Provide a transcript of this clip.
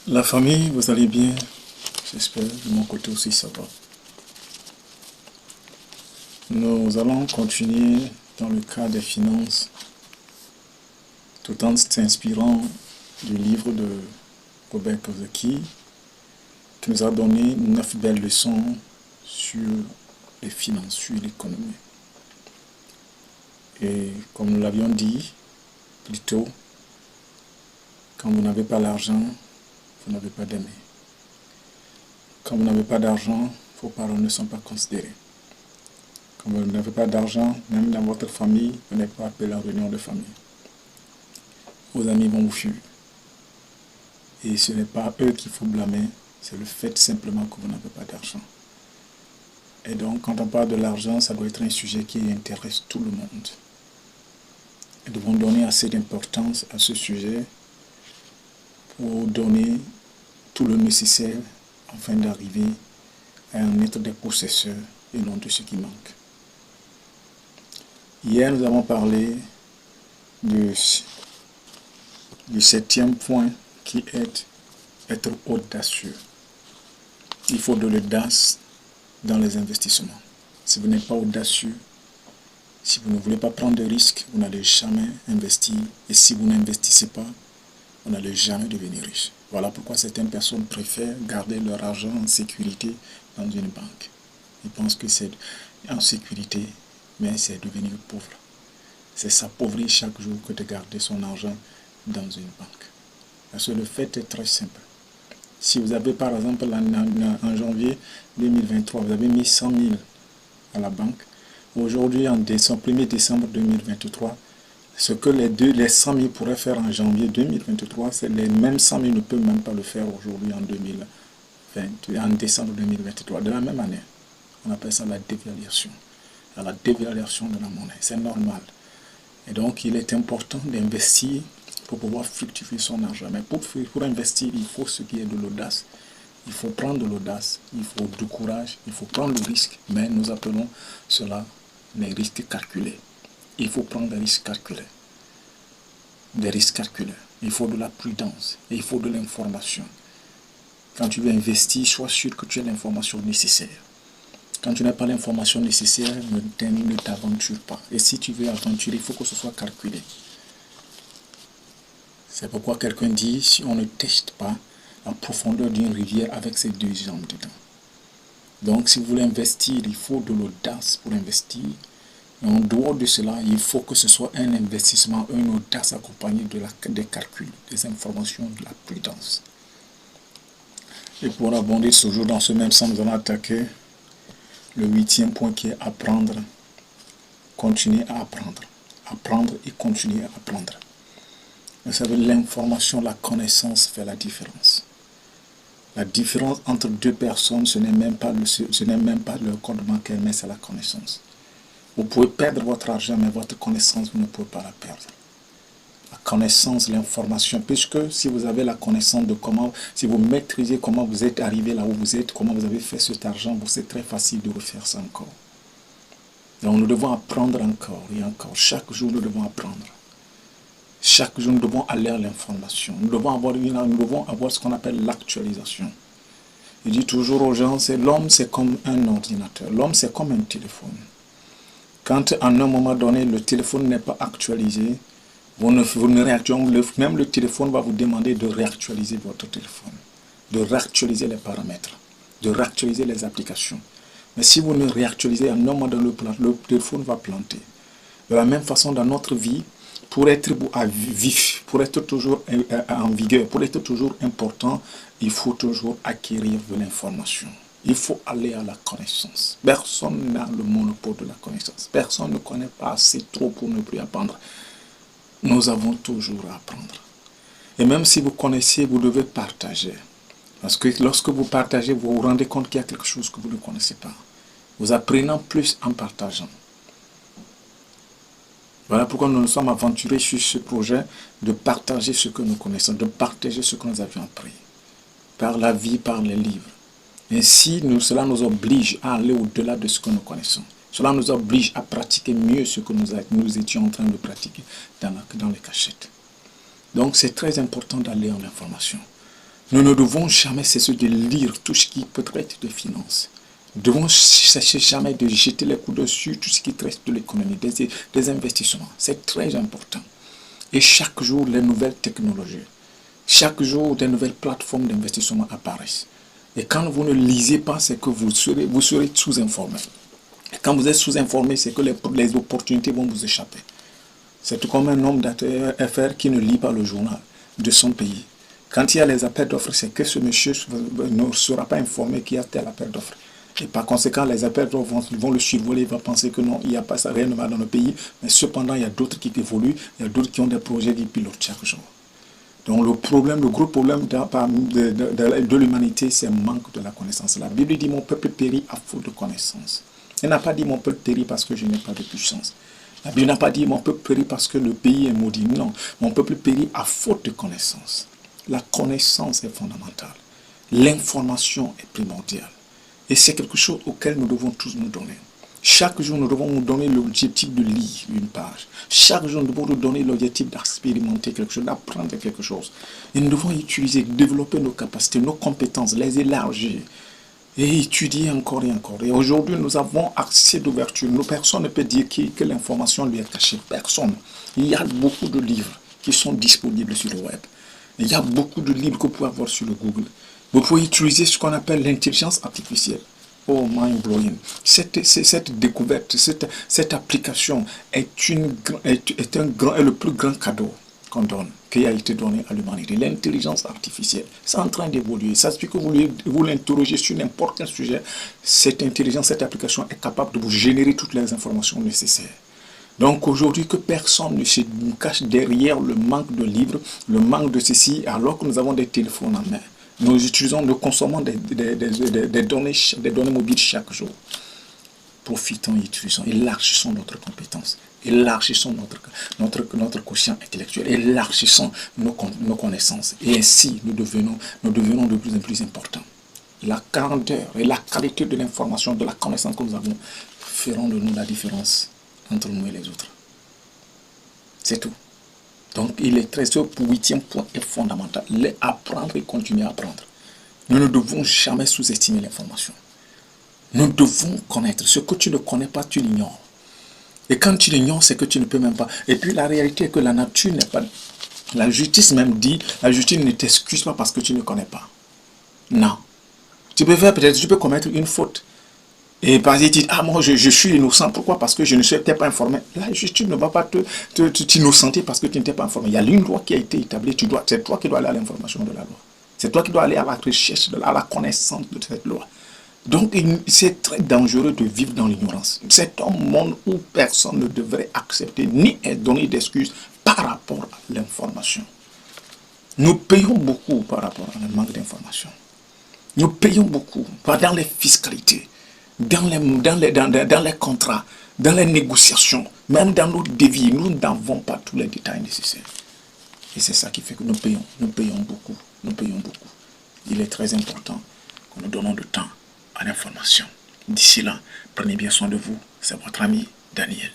La famille, vous allez bien? J'espère, de mon côté aussi ça va. Nous allons continuer dans le cas des finances, tout en s'inspirant du livre de Robert Kiyosaki, qui nous a donné 9 belles leçons sur les finances, sur l'économie. Et comme nous l'avions dit plus tôt, quand vous n'avez pas l'argent, vous n'avez pas d'amis. Quand vous n'avez pas d'argent, vos parents ne sont pas considérés. Quand vous n'avez pas d'argent, même dans votre famille, vous n'êtes pas appelé à la réunion de famille. Vos amis vont vous fuir. Et ce n'est pas eux qu'il faut blâmer, c'est le fait simplement que vous n'avez pas d'argent. Et donc, quand on parle de l'argent, ça doit être un sujet qui intéresse tout le monde. Nous devons donner assez d'importance à ce sujet pour donner tout le nécessaire afin d'arriver à en être des possesseurs et non de ce qui manque. Hier, nous avons parlé du 7e point qui est être audacieux. Il faut de l'audace dans les investissements. Si vous n'êtes pas audacieux, si vous ne voulez pas prendre de risques, vous n'allez jamais investir. Et si vous n'investissez pas, vous n'allez jamais devenir riche. Voilà pourquoi certaines personnes préfèrent garder leur argent en sécurité dans une banque. Ils pensent que c'est en sécurité, mais c'est devenir pauvre. C'est s'appauvrir chaque jour que de garder son argent dans une banque. Parce que le fait est très simple. Si vous avez par exemple en janvier 2023, vous avez mis 100 000 à la banque. Aujourd'hui, en 1er décembre 2023, ce que les 100 000 pourraient faire en janvier 2023, c'est les mêmes 100 000 ne peuvent même pas le faire aujourd'hui en décembre 2023, de la même année. On appelle ça la dévaluation. La dévaluation de la monnaie, c'est normal. Et donc, il est important d'investir pour pouvoir fructifier son argent. Mais pour investir, il faut ce qui est de l'audace. Il faut prendre de l'audace, il faut du courage, il faut prendre le risque. Mais nous appelons cela les risques calculés. Il faut prendre des risques calculés. Des risques calculés. Il faut de la prudence et il faut de l'information. Quand tu veux investir, sois sûr que tu as l'information nécessaire. Quand tu n'as pas l'information nécessaire, ne t'aventure pas. Et si tu veux aventurer, il faut que ce soit calculé. C'est pourquoi quelqu'un dit, si on ne teste pas la profondeur d'une rivière avec ses 2 jambes dedans. Donc, si vous voulez investir, il faut de l'audace pour investir. Et en dehors de cela, il faut que ce soit un investissement, une audace accompagnée des calculs, des informations, de la prudence. Et pour abonder ce jour dans ce même sens, nous allons attaquer le 8e point qui est apprendre, continuer à apprendre. Apprendre et continuer à apprendre. Vous savez, l'information, la connaissance fait la différence. La différence entre deux personnes, ce n'est même pas le code bancaire, mais c'est la connaissance. Vous pouvez perdre votre argent, mais votre connaissance, vous ne pouvez pas la perdre. La connaissance, l'information, puisque si vous avez la connaissance de comment, si vous maîtrisez comment vous êtes arrivé là où vous êtes, comment vous avez fait cet argent, c'est très facile de refaire ça encore. Donc nous devons apprendre encore et encore. Chaque jour, nous devons apprendre. Chaque jour, nous devons aller à l'information. Nous devons avoir ce qu'on appelle l'actualisation. Je dis toujours aux gens, l'homme, c'est comme un ordinateur. L'homme, c'est comme un téléphone. Quand, à un moment donné, le téléphone n'est pas actualisé, vous ne réactualisez, même le téléphone va vous demander de réactualiser votre téléphone, de réactualiser les paramètres, de réactualiser les applications. Mais si vous ne réactualisez, à un moment donné, le téléphone va planter. De la même façon, dans notre vie, pour être vif, pour être toujours en vigueur, pour être toujours important, il faut toujours acquérir de l'information. Il faut aller à la connaissance. Personne n'a le monopole de la connaissance. Personne ne connaît pas assez trop pour ne plus apprendre. Nous avons toujours à apprendre. Et même si vous connaissez, vous devez partager. Parce que lorsque vous partagez, vous vous rendez compte qu'il y a quelque chose que vous ne connaissez pas. Vous apprenez plus en partageant. Voilà pourquoi nous nous sommes aventurés sur ce projet de partager ce que nous connaissons, de partager ce que nous avions appris. Par la vie, par les livres. Ainsi, cela nous oblige à aller au-delà de ce que nous connaissons. Cela nous oblige à pratiquer mieux ce que nous étions en train de pratiquer dans les cachettes. Donc, c'est très important d'aller en information. Nous ne devons jamais cesser de lire tout ce qui peut traiter de finances. Nous devons cesser jamais de jeter les coups dessus tout ce qui traite de l'économie, des investissements. C'est très important. Et chaque jour, les nouvelles technologies, chaque jour, des nouvelles plateformes d'investissement apparaissent. Et quand vous ne lisez pas, c'est que vous serez sous-informé. Et quand vous êtes sous-informé, c'est que les opportunités vont vous échapper. C'est tout comme un homme d'affaires qui ne lit pas le journal de son pays. Quand il y a les appels d'offres, c'est que ce monsieur ne sera pas informé qu'il y a tel appel d'offres. Et par conséquent, les appels d'offres vont le survoler, il va penser que non, il n'y a pas ça, rien de mal dans le pays. Mais cependant, il y a d'autres qui évoluent, il y a d'autres qui ont des projets qui pilotent chaque jour. Donc le gros problème de l'humanité, c'est le manque de la connaissance. La Bible dit, mon peuple périt à faute de connaissance. Elle n'a pas dit, mon peuple périt parce que je n'ai pas de puissance. La Bible n'a pas dit, mon peuple périt parce que le pays est maudit. Non, mon peuple périt à faute de connaissance. La connaissance est fondamentale. L'information est primordiale. Et c'est quelque chose auquel nous devons tous nous donner. Chaque jour, nous devons nous donner l'objectif de lire une page. Chaque jour, nous devons nous donner l'objectif d'expérimenter quelque chose, d'apprendre quelque chose. Et nous devons utiliser, développer nos capacités, nos compétences, les élargir. Et étudier encore et encore. Et aujourd'hui, nous avons accès d'ouverture. Personne ne peut dire que l'information lui est cachée. Personne. Il y a beaucoup de livres qui sont disponibles sur le web. Il y a beaucoup de livres que vous pouvez avoir sur le Google. Vous pouvez utiliser ce qu'on appelle l'intelligence artificielle. Oh, mind-blowing. Cette découverte, cette application est le plus grand cadeau qu'on donne, qui a été donné à l'humanité. L'intelligence artificielle, c'est en train d'évoluer. Ça suffit que vous l'interrogez sur n'importe quel sujet. Cette intelligence, cette application est capable de vous générer toutes les informations nécessaires. Donc aujourd'hui, que personne ne se cache derrière le manque de livres, le manque de ceci, alors que nous avons des téléphones en main. Nous consommons des données mobiles chaque jour. Profitons et utilisons, élargissons notre compétence, élargissons notre quotient intellectuel, élargissons nos connaissances. Et ainsi, nous devenons de plus en plus importants. La grandeur et la qualité de l'information, de la connaissance que nous avons, feront de nous la différence entre nous et les autres. C'est tout. Donc, il est ce huitième point est fondamental. Apprendre et continuer à apprendre. Nous ne devons jamais sous-estimer l'information. Nous devons connaître. Ce que tu ne connais pas, tu l'ignores. Et quand tu l'ignores, c'est que tu ne peux même pas. Et puis, la réalité est que la nature n'est pas... La justice même dit, la justice ne t'excuse pas parce que tu ne connais pas. Non. Tu peux commettre une faute. Et par exemple, tu dis, ah moi je suis innocent. Pourquoi? Parce que je ne suis pas informé. La justice ne va pas t'innocenter parce que tu n'étais pas informé. Il y a une loi qui a été établie. C'est toi qui dois aller à l'information de la loi. C'est toi qui dois aller à la recherche, à la connaissance de cette loi. Donc c'est très dangereux de vivre dans l'ignorance. C'est un monde où personne ne devrait accepter ni donner d'excuses par rapport à l'information. Nous payons beaucoup par rapport à un manque d'information. Nous payons beaucoup dans les fiscalités. Dans les contrats, dans les négociations, même dans nos devis, nous n'avons pas tous les détails nécessaires. Et c'est ça qui fait que nous payons beaucoup, Il est très important que nous donnons du temps à l'information. D'ici là, prenez bien soin de vous. C'est votre ami Daniel.